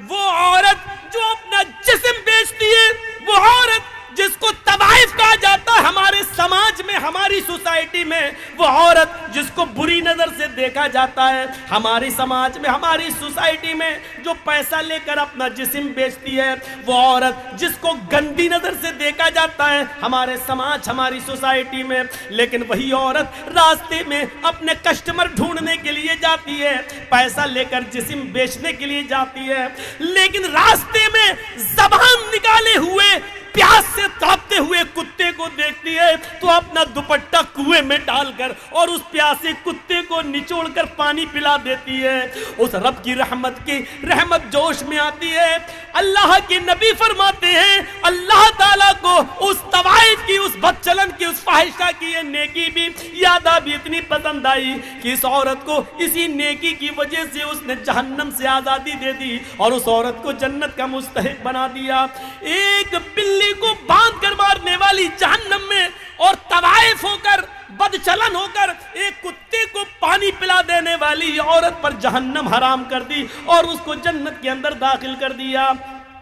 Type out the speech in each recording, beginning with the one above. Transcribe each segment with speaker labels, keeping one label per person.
Speaker 1: وہ عورت جو اپنا جسم بیچتی ہے، وہ عورت جس کو طوائف کہا جاتا ہے ہمارے سماج میں، ہماری سوسائٹی میں، وہ عورت جس کو بری نظر سے دیکھا جاتا ہے ہماری سماج میں، ہماری سوسائٹی میں، جو پیسہ لے کر اپنا جسم بیچتی ہے، وہ عورت جس کو گندی نظر سے دیکھا جاتا ہے ہمارے سماج، ہماری سوسائٹی میں، لیکن وہی عورت راستے میں اپنے کسٹمر ڈھونڈنے کے لیے جاتی ہے، پیسہ لے کر جسم بیچنے کے لیے جاتی ہے، لیکن راستے میں زبان نکالے ہوئے پیاس سے تڑپتے ہوئے کتے کو دیکھتی ہے تو اپنا دوپٹہ کنویں میں ڈال کر اور اس پیاسے کتے کو نچوڑ کر پانی پلا دیتی ہے۔ اس رب کی رحمت جوش میں آتی ہے۔ اللہ کے نبی فرماتے ہیں اللہ تعالیٰ کو اس طوائف کی، اس بد چلن کی، اس فاحشہ کی یہ نیکی بھی یادہ بھی اتنی پسند آئی کہ اس عورت کو اسی نیکی کی وجہ سے اس نے جہنم سے آزادی دے دی اور اس عورت کو جنت کا مستحق بنا دیا۔ ایک بلی کو باندھ کر مارنے والی جہنم میں، اور طوائف ہو کر، بد چلن ہو کر ایک کتے کو پانی پلا دینے والی عورت پر جہنم حرام کر دی اور اس کو جنت کے اندر داخل کر دیا۔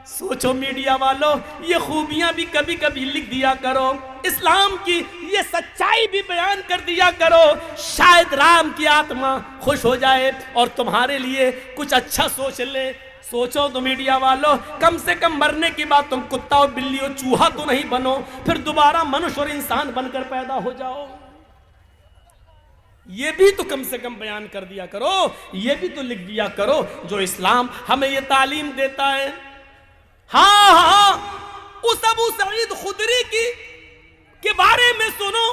Speaker 1: سوچو میڈیا والو، یہ خوبیاں بھی کبھی کبھی لکھ دیا کرو، اسلام کی یہ سچائی بھی بیان کر دیا کرو، شاید رام کی آتما خوش ہو جائے اور تمہارے لیے کچھ اچھا سوچ لے۔ سوچو تو میڈیا والو، کم سے کم مرنے کے بعد تم کتا اور بلی اور چوہا تو نہیں بنو، پھر دوبارہ منش اور انسان بن کر پیدا ہو جاؤ۔ یہ بھی تو کم سے کم بیان کر دیا کرو، یہ بھی تو لکھ دیا کرو جو اسلام ہمیں یہ تعلیم دیتا ہے۔ ہاں اس ابو سعید خدری کے بارے میں سنو۔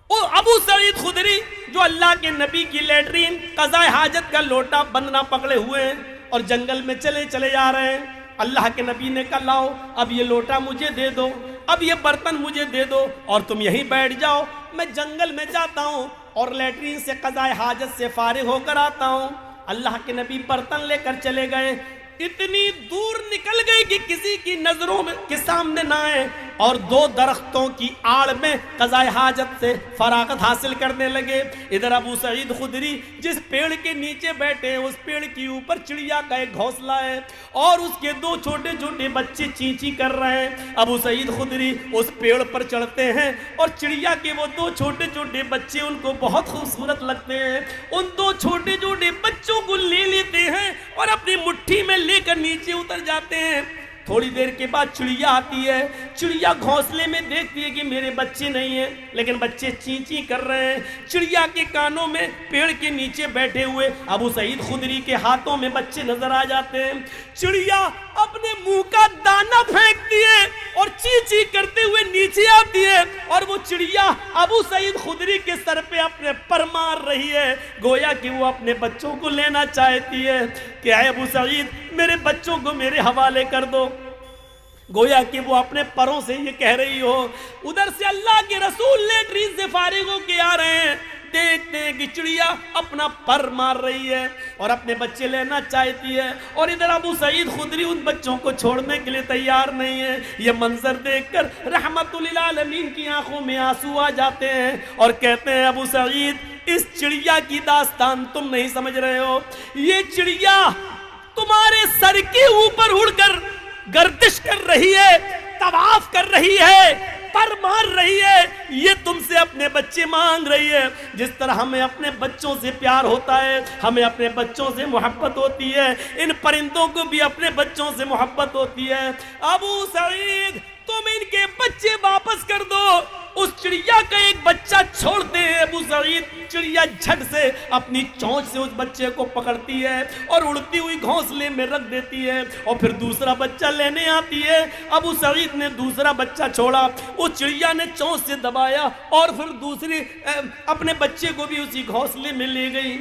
Speaker 1: ابو سعید خدری جو اللہ کے نبی کی لیٹرین قضاء حاجت کا لوٹا بندنا پکڑے ہوئے ہیں اور جنگل میں چلے جا رہے ہیں، اللہ کے نبی نے کہا لاؤ اب یہ لوٹا مجھے دے دو، اب یہ برتن مجھے دے دو اور تم یہیں بیٹھ جاؤ، میں جنگل میں جاتا ہوں اور لیٹرین سے قضاء حاجت سے فارغ ہو کر آتا ہوں۔ اللہ کے نبی برتن لے کر چلے گئے، اتنی دور نکل گئی کہ کسی کی نظروں کے سامنے نہ آئے اور دو درختوں کی آڑ میں قضاء حاجت سے فراغت حاصل کرنے لگے۔ ادھر ابو سعید خدری جس پیڑ کے نیچے بیٹھے ہیں، اس پیڑ کے اوپر چڑیا کا ایک گھونسلہ ہے اور اس کے دو چھوٹے چھوٹے بچے چینچی کر رہے ہیں۔ ابو سعید خدری اس پیڑ پر چڑھتے ہیں اور چڑیا کے وہ دو چھوٹے چھوٹے بچے ان کو بہت خوبصورت لگتے ہیں، ان دو چھوٹے چھوٹے بچوں کو لے لیتے ہیں اور اپنی مٹھی میں لے کر نیچے اتر جاتے ہیں۔ تھوڑی دیر کے بعد چڑیا آتی ہے، چڑیا گھونسلے میں دیکھتی ہے کہ میرے بچے نہیں ہیں، لیکن بچے چینچی کر رہے ہیں۔ چڑیا کے کانوں میں پیڑ کے نیچے بیٹھے ہوئے ابو سعید خدری کے ہاتھوں میں بچے نظر آ جاتے ہیں۔ چڑیا اپنے منہ کا دانہ پھینکتی ہے اور چینچی کرتے ہوئے نیچے آتی ہے اور وہ چڑیا ابو سعید خدری کے سر پہ اپنے پر مار رہی ہے، گویا کہ وہ اپنے بچوں کو لینا چاہتی ہے کہ اے ابو سعید میرے بچوں کو میرے حوالے کر دو، گویا کہ وہ اپنے پروں سے یہ کہہ رہی ہو۔ ادھر سے اللہ کے رسول لیٹرین سے فارغ ہو کے آ رہے ہیں، دیکھتے ہیں کہ چڑیا اپنا پر مار رہی ہے اور اپنے بچے لینا چاہتی ہے، اور ادھر ابو سعید خدری ان بچوں کو چھوڑنے کے لیے تیار نہیں ہے۔ یہ منظر دیکھ کر رحمت للعالمین کی آنکھوں میں آنسو آ جاتے ہیں اور کہتے ہیں ابو سعید اس چڑیا کی داستان تم نہیں سمجھ رہے ہو، یہ چڑیا تمہارے سر کے اوپر اڑ کر گردش کر رہی ہے، طواف کر رہی ہے، پر مار رہی ہے، یہ تم سے اپنے بچے مانگ رہی ہے۔ جس طرح ہمیں اپنے بچوں سے پیار ہوتا ہے، ہمیں اپنے بچوں سے محبت ہوتی ہے، ان پرندوں کو بھی اپنے بچوں سے محبت ہوتی ہے۔ ابو سعید تم ان کے بچے واپس کر دو۔ اس چڑیا کا ایک بچہ چھوڑتے ہیں ابو سعید، چڑیا جھٹ سے اپنی چونچ سے اس بچے کو پکڑتی ہے اور اڑتی ہوئی گھونسلے میں رکھ دیتی ہے اور پھر دوسرا بچہ لینے آتی ہے۔ ابو سعید نے دوسرا بچہ چھوڑا، اس چڑیا نے چونچ سے دبایا اور پھر دوسری اپنے بچے کو بھی اسی گھونسلے میں لے گئی۔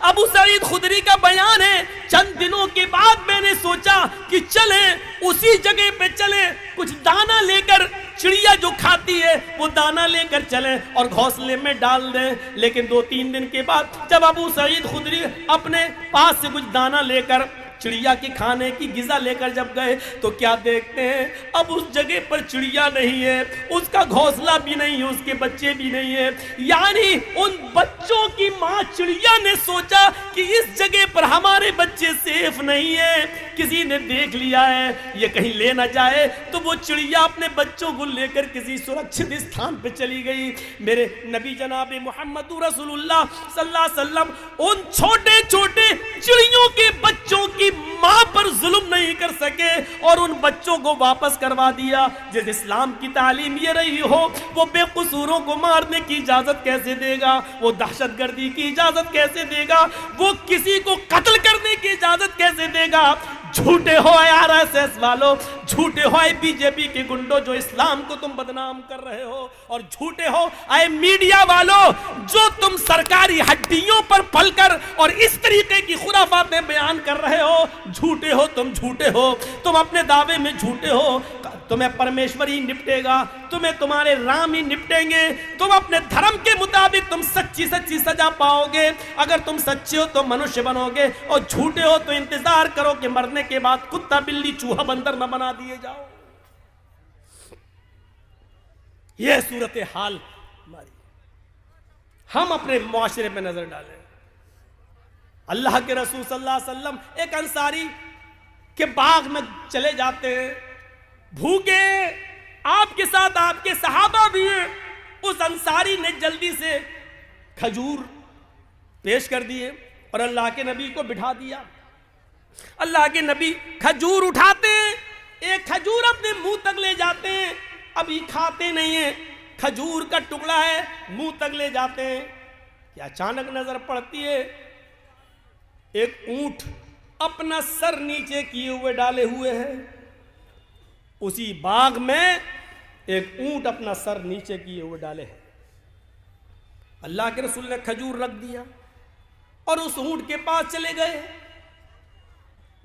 Speaker 1: ابو سعید خدری کا بیان ہے چند دنوں کے بعد میں نے سوچا کہ چلیں اسی جگہ پہ چلیں، کچھ دانا لے کر، چڑیا جو کھاتی ہے وہ دانا لے کر چلیں اور گھونسلے میں ڈال دیں۔ لیکن 2-3 دن کے بعد جب ابو سعید خدری اپنے پاس سے کچھ دانا لے کر चिड़िया की खाने की ग़िज़ा लेकर जब गए तो क्या देखते हैं, अब उस जगह पर चिड़िया नहीं है, उसका घोंसला भी नहीं है, उसके बच्चे भी नहीं है। यानी उन बच्चों की माँ चिड़िया ने सोचा कि इस जगह पर हमारे बच्चे सेफ नहीं है, किसी ने देख लिया है, ये कहीं ले ना जाए। तो वो चिड़िया अपने बच्चों को लेकर किसी सुरक्षित स्थान पे चली गई। मेरे नबी जनाब मोहम्मद रसूलुल्लाह सल्लल्लाहु अलैहि वसल्लम उन छोटे छोटे चिड़ियों के बच्चों की मां पर जुल्म नहीं कर सके और उन बच्चों को वापस करवा दिया। जिस इस्लाम की तालीम ये रही हो, वो बेकसूरों को मारने की इजाजत कैसे देगा, वो दहशतगर्दी की इजाजत कैसे देगा, वो किसी को कत्ल करने की इजाजत कैसे देगा। झूठे हो आरएसएस वालों, झूठे हो बीजेपी के गुंडों जो इस्लाम को तुम बदनाम कर रहे हो, और झूठे हो आए मीडिया वालों जो तुम सरकारी हड्डियों पर पलकर और इस तरीके की खुराफातें बयान कर रहे हो। झूठे हो तुम, झूठे हो तुम, अपने दावे में झूठे हो। तुम्हें परमेश्वर ही निपटेगा, तुम्हें तुम्हारे राम ही निपटेंगे, तुम अपने धर्म के मुताबिक तुम सच्ची सच्ची सजा पाओगे। अगर तुम सच्चे हो तो मनुष्य बनोगे, और झूठे हो तो इंतजार करो कि मरने के बाद कुत्ता बिल्ली चूहा बंदर न बना दिए जाओ। यह सूरत हाल हमारी, हम अपने मुआशरे में नजर डालें। अल्लाह के रसूल सल्लल्लाहु अलैहि वसल्लम एक अंसारी के बाग में चले जाते हैं, भूखे, आपके साथ आपके सहाबा भी हैं। उस अंसारी ने जल्दी से खजूर पेश कर दिए और अल्लाह के नबी को बिठा दिया। अल्लाह के नबी खजूर उठाते हैं, एक खजूर अपने मुंह तक ले जाते हैं, अभी खाते नहीं है, खजूर का टुकड़ा है, मुंह तक ले जाते हैं कि अचानक नजर पड़ती है एक ऊंट अपना सर नीचे किए हुए डाले हुए है। उसी बाग में एक ऊंट अपना सर नीचे किए हुए डाले है। अल्लाह के रसूल ने खजूर रख दिया और उस ऊंट के पास चले गए।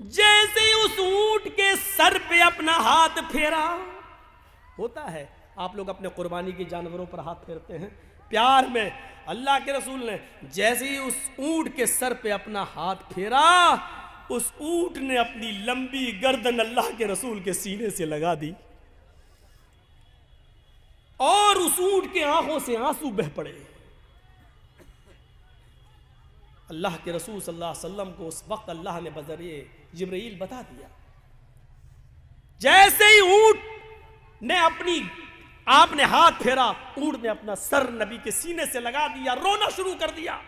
Speaker 1: जैसे ही उस ऊंट के सर पे अपना हाथ फेरा, होता है आप लोग अपने कुर्बानी के जानवरों पर हाथ फेरते हैं प्यार में, अल्लाह के रसूल ने जैसे ही उस ऊंट के सर पे अपना हाथ फेरा, उस ऊंट ने अपनी लंबी गर्दन अल्लाह के रसूल के सीने से लगा दी और उस ऊंट के आंखों से आंसू बह पड़े। अल्लाह के रसूल सल्लल्लाहु अलैहि वसल्लम को उस वक्त अल्लाह ने बजरिए जिब्रील बता दिया। जैसे ही ऊंट ने आपने हाथ फेरा, ऊंट ने अपना सर नबी के सीने से लगा दिया, रोना शुरू कर दिया।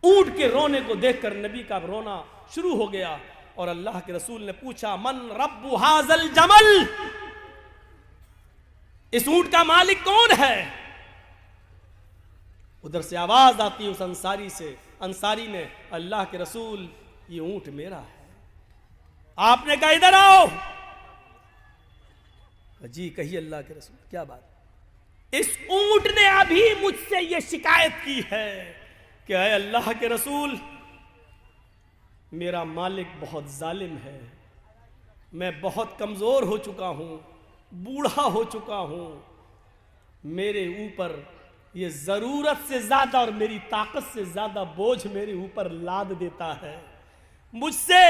Speaker 1: ऊंट के रोने को देखकर नबी का रोना शुरू हो गया और अल्लाह के रसूल ने पूछा, मन रब्बु हाज़ल जमल, इस ऊंट का मालिक कौन है? उधर से आवाज आती उस अंसारी से, अंसारी ने, अल्लाह के रसूल ये ऊंट मेरा है। आपने कहा इधर आओ। जी कहिए अल्लाह के रसूल, क्या बात? इस ऊंट ने अभी मुझसे ये शिकायत की है कि ऐ अल्लाह के रसूल, मेरा मालिक बहुत जालिम है, मैं बहुत कमजोर हो चुका हूं, बूढ़ा हो चुका हूं, मेरे ऊपर ये जरूरत से ज्यादा और मेरी ताकत से ज्यादा बोझ मेरे ऊपर लाद देता है, मुझसे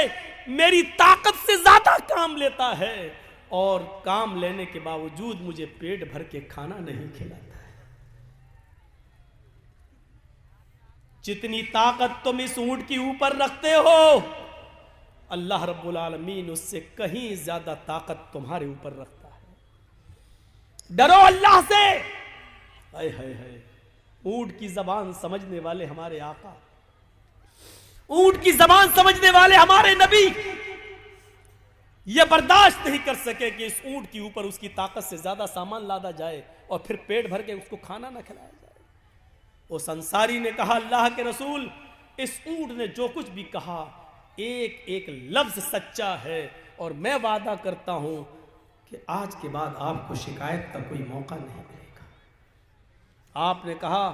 Speaker 1: मेरी ताकत से ज्यादा काम लेता है और काम लेने के बावजूद मुझे पेट भर के खाना नहीं खिलाता है। जितनी ताकत तुम इस ऊंट के ऊपर रखते हो, अल्लाह रब्बुल आलमीन उससे कहीं ज्यादा ताकत तुम्हारे ऊपर रखता है। डरो अल्लाह से। हाय हाय हाय, ऊंट की जबान समझने वाले हमारे आका, ऊंट की जबान समझने वाले हमारे नबी यह बर्दाश्त नहीं कर सके कि इस ऊंट के ऊपर उसकी ताकत से ज्यादा सामान लादा जाए और फिर पेट भर के उसको खाना ना खिलाया जाए। उस अंसारी ने कहा, अल्लाह के रसूल, इस ऊंट ने जो कुछ भी कहा एक एक लफ्ज सच्चा है और मैं वादा करता हूं कि आज के बाद आपको शिकायत का कोई मौका नहीं मिलेगा। आपने कहा,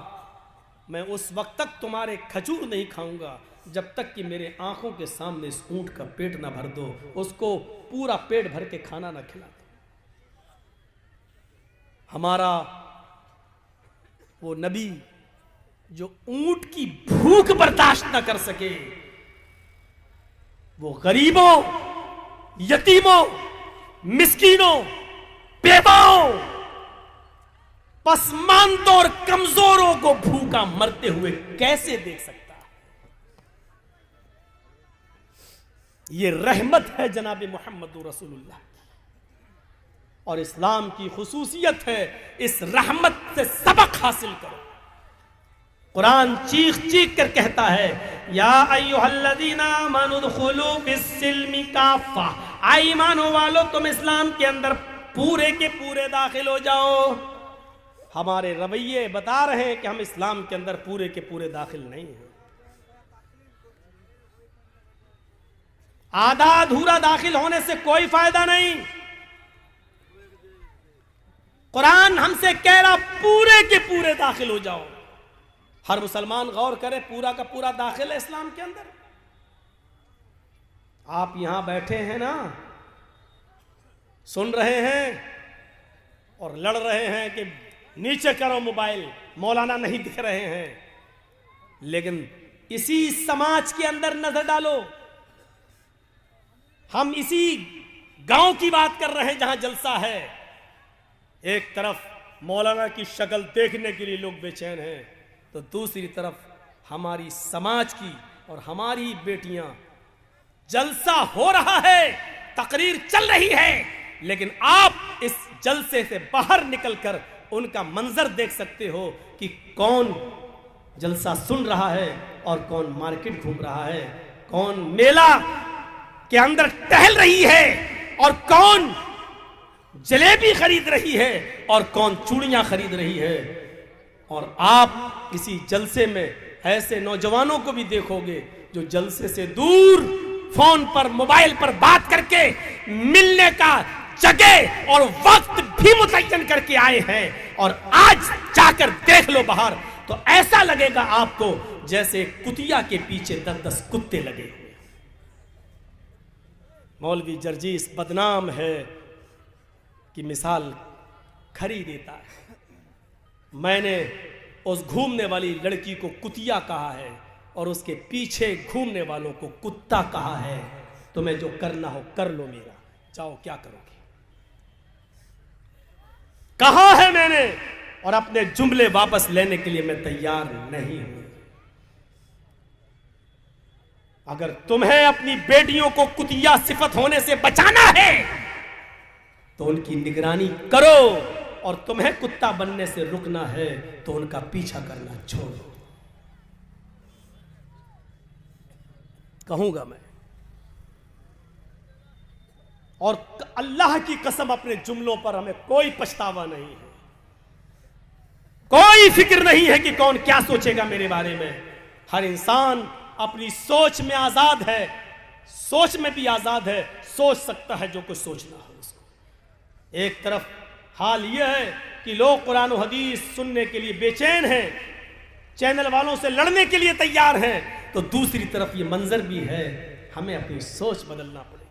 Speaker 1: मैं उस वक्त तक तुम्हारे खजूर नहीं खाऊंगा जब तक कि मेरे आंखों के सामने इस ऊंट का पेट ना भर दो, उसको पूरा पेट भर के खाना ना खिला दो। हमारा वो नबी जो ऊंट की भूख बर्दाश्त ना कर सके, وہ غریبوں، یتیموں، مسکینوں، بیواؤں، پسماندوں اور کمزوروں کو بھوکا مرتے ہوئے کیسے دیکھ سکتا ہے؟ یہ رحمت ہے جناب محمد رسول اللہ کی، اور اسلام کی خصوصیت ہے اس رحمت سے سبق حاصل کرو۔ قرآن چیخ چیخ کر کہتا ہے یا ایھا الذین آمنوا ادخلوا فی السلم کافہ، اے ایمانوں والو تم اسلام کے اندر پورے کے پورے داخل ہو جاؤ۔ ہمارے رویے بتا رہے ہیں کہ ہم اسلام کے اندر پورے کے پورے داخل نہیں ہیں، آدھا ادھورا داخل ہونے سے کوئی فائدہ نہیں۔ قرآن ہم سے کہہ رہا پورے کے پورے داخل ہو جاؤ۔ ہر مسلمان غور کرے، پورا کا پورا داخل ہے اسلام کے اندر؟ آپ یہاں بیٹھے ہیں نا، سن رہے ہیں اور لڑ رہے ہیں کہ نیچے کرو موبائل، مولانا نہیں دکھ رہے ہیں، لیکن اسی سماج کے اندر نظر ڈالو، ہم اسی گاؤں کی بات کر رہے ہیں جہاں جلسہ ہے، ایک طرف مولانا کی شکل دیکھنے کے لیے لوگ بے چین ہیں، تو دوسری طرف ہماری سماج کی اور ہماری بیٹیاں، جلسہ ہو رہا ہے، تقریر چل رہی ہے، لیکن آپ اس جلسے سے باہر نکل کر ان کا منظر دیکھ سکتے ہو کہ کون جلسہ سن رہا ہے اور کون مارکیٹ گھوم رہا ہے، کون میلہ کے اندر ٹہل رہی ہے اور کون جلیبی خرید رہی ہے اور کون چوڑیاں خرید رہی ہے۔ اور آپ کسی جلسے میں ایسے نوجوانوں کو بھی دیکھو گے جو جلسے سے دور فون پر، موبائل پر بات کر کے ملنے کا جگہ اور وقت بھی متعین کر کے آئے ہیں، اور آج جا کر دیکھ لو باہر تو ایسا لگے گا آپ کو جیسے کتیا کے پیچھے 10 کتے لگے ہوئے۔ مولوی جرجیس بدنام ہے کہ مثال کھری دیتا ہے۔ میں نے اس گھومنے والی لڑکی کو کتیا کہا ہے اور اس کے پیچھے گھومنے والوں کو کتا کہا ہے۔ تمہیں جو کرنا ہو کر لو، میرا چاہو کیا کرو گے، کہا ہے میں نے، اور اپنے جملے واپس لینے کے لیے میں تیار نہیں ہوں۔ اگر تمہیں اپنی بیٹیوں کو کتیا صفت ہونے سے بچانا ہے تو ان کی نگرانی کرو، اور تمہیں کتا بننے سے رکنا ہے تو ان کا پیچھا کرنا چھوڑو۔ کہوں گا میں، اور اللہ کی قسم اپنے جملوں پر ہمیں کوئی پچھتاوا نہیں ہے، کوئی فکر نہیں ہے کہ کون کیا سوچے گا میرے بارے میں۔ ہر انسان اپنی سوچ میں آزاد ہے، سوچ میں بھی آزاد ہے، سوچ سکتا ہے جو کچھ سوچنا ہو اس کو۔ ایک طرف حال یہ ہے کہ لوگ قرآن و حدیث سننے کے لیے بے چین ہیں، چینل والوں سے لڑنے کے لیے تیار ہیں، تو دوسری طرف یہ منظر بھی ہے، ہمیں اپنی سوچ بدلنا پڑے گی۔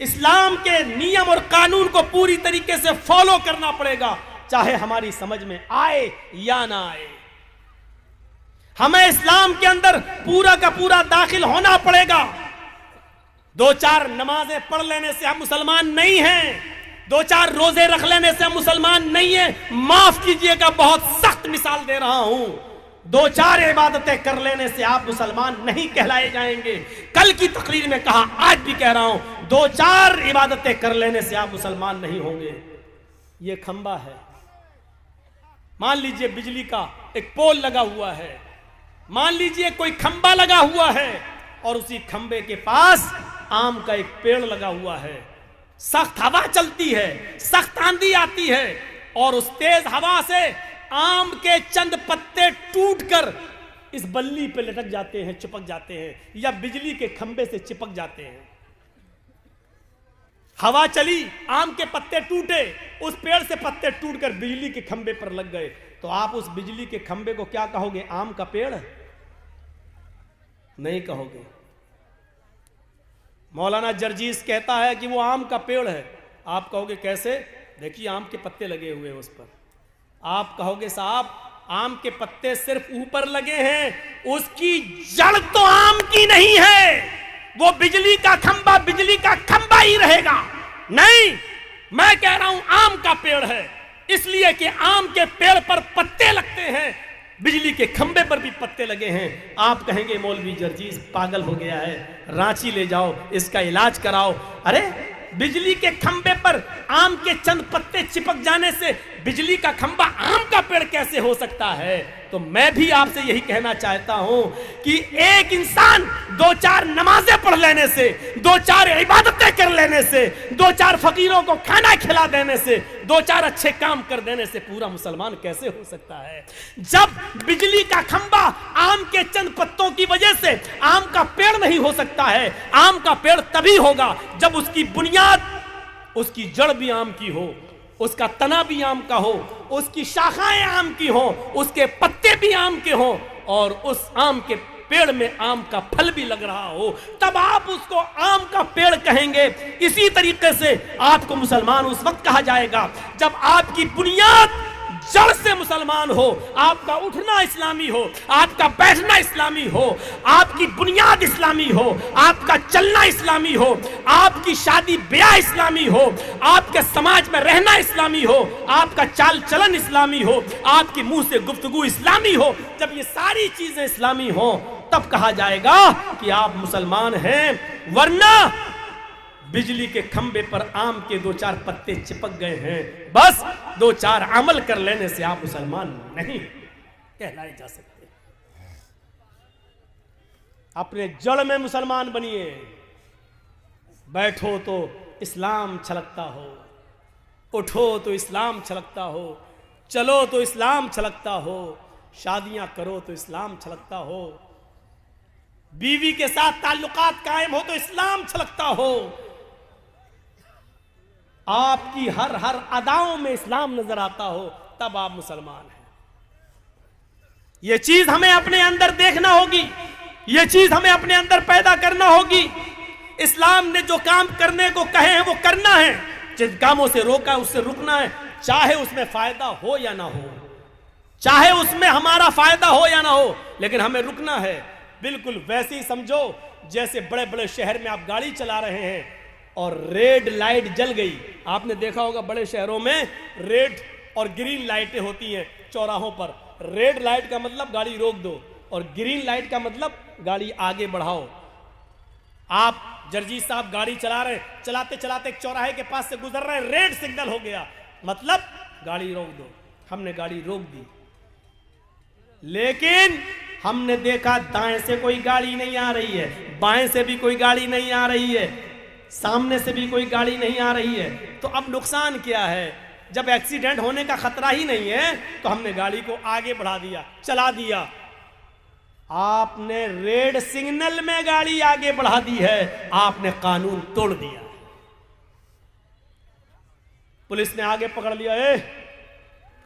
Speaker 1: اسلام کے نیم اور قانون کو پوری طریقے سے فالو کرنا پڑے گا، چاہے ہماری سمجھ میں آئے یا نہ آئے۔ ہمیں اسلام کے اندر پورا کا پورا داخل ہونا پڑے گا۔ 2-4 نمازیں پڑھ لینے سے ہم مسلمان نہیں ہیں، 2-4 روزے رکھ لینے سے ہم مسلمان نہیں ہیں۔ معاف کیجئے گا، بہت سخت مثال دے رہا ہوں، 2-4 عبادتیں کر لینے سے آپ مسلمان نہیں کہلائے جائیں گے۔ کل کی تقریر میں کہا، آج بھی کہہ رہا ہوں، 2-4 عبادتیں کر لینے سے آپ مسلمان نہیں ہوں گے۔ یہ کھمبا ہے، مان لیجئے بجلی کا ایک پول لگا ہوا ہے، مان لیجئے کوئی کھمبا لگا ہوا ہے، اور اسی کھمبے کے پاس آم کا ایک پیڑ لگا ہوا ہے۔ سخت ہوا چلتی ہے، سخت آندھی آتی ہے، اور اس تیز ہوا سے آم کے چند پتے ٹوٹ کر اس بلی پہ لٹک جاتے ہیں، چپک جاتے ہیں، یا بجلی کے کھمبے سے چپک جاتے ہیں۔ ہوا چلی، آم کے پتے ٹوٹے، اس پیڑ سے پتے ٹوٹ کر بجلی کے کھمبے پر لگ گئے، تو آپ اس بجلی کے کھمبے کو کیا کہو گے؟ آم کا پیڑ نہیں کہو گے۔ مولانا جرجیس کہتا ہے کہ وہ آم کا پیڑ ہے، آپ کہو گے کیسے؟ دیکھیے آم کے پتے لگے ہوئے اس پر۔ آپ کہو گے صاحب आम के पत्ते सिर्फ ऊपर लगे हैं, उसकी जड़ तो आम की नहीं है। वो बिजली का खंबा ही रहेगा। नहीं, मैं कह रहा हूं आम का पेड़ है, इसलिए कि आम के पेड़ पर पत्ते लगते हैं, बिजली के खंबे पर भी पत्ते लगे हैं। आप कहेंगे मौलवी जर्जीस पागल हो गया है, रांची ले जाओ, इसका इलाज कराओ। अरे बिजली के खंबे पर आम के चंद पत्ते चिपक जाने से बिजली का खंबा आम का पेड़ कैसे हो सकता है? तो मैं भी आपसे यही कहना चाहता हूं कि एक इंसान 2-4 नमाजें पढ़ लेने से, 2-4 इबादतें कर लेने से, 2-4 फकीरों को खाना खिला देने से, 2-4 अच्छे काम कर देने से पूरा मुसलमान कैसे हो सकता है? जब बिजली का खंबा आम के चंद पत्तों की वजह से आम का पेड़ नहीं हो सकता है। आम का पेड़ तभी होगा जब उसकी बुनियाद, उसकी जड़ भी आम की हो, उसका तना भी आम का हो, उसकी शाखाएं आम की हो, उसके पत्ते भी आम के हो, और उस आम के पेड़ में आम का फल भी लग रहा हो, तब आप उसको आम का पेड़ कहेंगे। इसी तरीके से आपको मुसलमान उस वक्त कहा जाएगा जब आपकी बुनियाद जड़ से मुसलमान हो, आपका उठना इस्लामी हो, आपका बैठना इस्लामी हो, आपकी बुनियाद इस्लामी हो, आपका चलना इस्लामी हो, आपकी शादी ब्याह इस्लामी हो, आपके समाज में रहना इस्लामी हो, आपका चाल चलन इस्लामी हो, आपकी मुंह से गुफ्तगू इस्लामी हो। जब ये सारी चीजें इस्लामी हो तब कहा जाएगा कि आप मुसलमान हैं। वरना बिजली के खंबे पर आम के 2-4 पत्ते चिपक गए हैं, बस 2-4 अमल कर लेने से आप मुसलमान नहीं कहलाए जा सकते। अपने जड़ में मुसलमान बनिए। बैठो तो इस्लाम छलकता हो, उठो तो इस्लाम छलकता हो, चलो तो इस्लाम छलकता हो, शादियां करो तो इस्लाम छलकता हो, बीवी के साथ ताल्लुकात कायम हो तो इस्लाम छलकता हो, आपकी हर अदाओं में इस्लाम नजर आता हो, तब आप मुसलमान हैं। यह चीज हमें अपने अंदर देखना होगी, यह चीज हमें अपने अंदर पैदा करना होगी। इस्लाम ने जो काम करने को कहे हैं वो करना है, जिन कामों से रोका है उससे रुकना है, चाहे उसमें फायदा हो या ना हो, चाहे उसमें हमारा फायदा हो या ना हो, लेकिन हमें रुकना है। बिल्कुल वैसे ही समझो जैसे बड़े बड़े शहर में आप गाड़ी चला रहे हैं और रेड लाइट जल गई। आपने देखा होगा बड़े शहरों में रेड और ग्रीन लाइटें होती हैं चौराहों पर। रेड लाइट का मतलब गाड़ी रोक दो और ग्रीन लाइट का मतलब गाड़ी आगे बढ़ाओ। आप जर्जीस साहब गाड़ी चला रहे, चलाते चलाते एक चौराहे के पास से गुजर रहे, रेड सिग्नल हो गया, मतलब गाड़ी रोक दो। हमने गाड़ी रोक दी, लेकिन हमने देखा दाएं से कोई गाड़ी नहीं आ रही है, बाएं से भी कोई गाड़ी नहीं आ रही है, सामने से भी कोई गाड़ी नहीं आ रही है। तो अब नुकसान क्या है? जब एक्सीडेंट होने का खतरा ही नहीं है तो हमने गाड़ी को आगे बढ़ा दिया, चला दिया। आपने रेड सिग्नल में गाड़ी आगे बढ़ा दी है, आपने कानून तोड़ दिया। पुलिस ने आगे पकड़ लिया,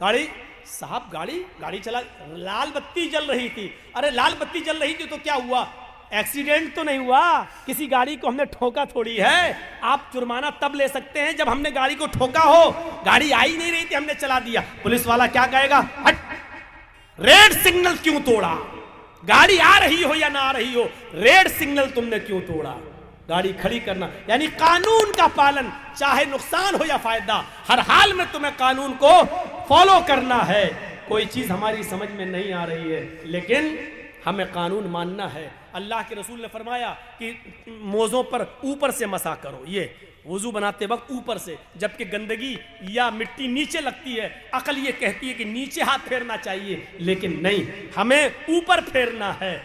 Speaker 1: गाड़ी साहब गाड़ी चला, लाल बत्ती जल रही थी। अरे लाल बत्ती जल रही थी तो क्या हुआ? एक्सीडेंट तो नहीं हुआ, किसी गाड़ी को हमने ठोका थोड़ी है। आप जुर्माना तब ले सकते हैं जब हमने गाड़ी को ठोका हो, गाड़ी आई नहीं रही थी, हमने चला दिया। पुलिस वाला क्या कहेगा? हट, रेड सिग्नल क्यों तोड़ा? गाड़ी आ रही हो या ना आ रही हो, रेड सिग्नल तुमने क्यों तोड़ा? गाड़ी खड़ी करना यानी कानून का पालन, चाहे नुकसान हो या फायदा, हर हाल में तुम्हें कानून को फॉलो करना है। कोई चीज हमारी समझ में नहीं आ रही है, लेकिन हमें कानून मानना है। अल्लाह के रसूल ने फरमाया कि मोज़ों पर ऊपर से मसा करो, ये वुजू बनाते वक्त ऊपर से, जबकि गंदगी या मिट्टी नीचे लगती है। अकल ये कहती है कि नीचे हाथ फेरना चाहिए, लेकिन नहीं, हमें ऊपर फेरना है।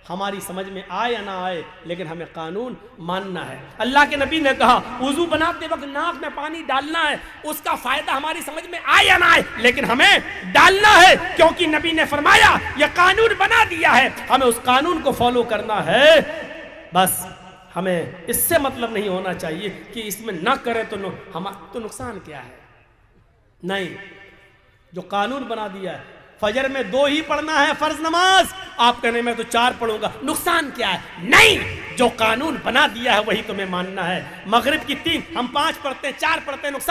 Speaker 1: हमारी समझ में आए या ना आए, लेकिन हमें कानून मानना है। अल्लाह के नबी ने कहा वुजू बनाते वक्त नाक में पानी डालना है, उसका फायदा हमारी समझ में आए या ना आए, लेकिन हमें डालना है, क्योंकि नबी ने फरमाया यह कानून बना दिया है, हमें उस कानून को फॉलो करना है। बस हमें इससे मतलब नहीं होना चाहिए कि इसमें ना करें तो नुकसान क्या है। नहीं, जो कानून बना दिया है, फजर में 2 ही पढ़ना है फर्ज नमाज, आप कहने में तो 4 पढ़ूंगा, नुकसान क्या है? नहीं, जो कानून बना दिया है वही तुम्हें मानना है। मगरिब की 3 हम 5 पढ़ते हैं, 4 पढ़ते हैं, नुकसान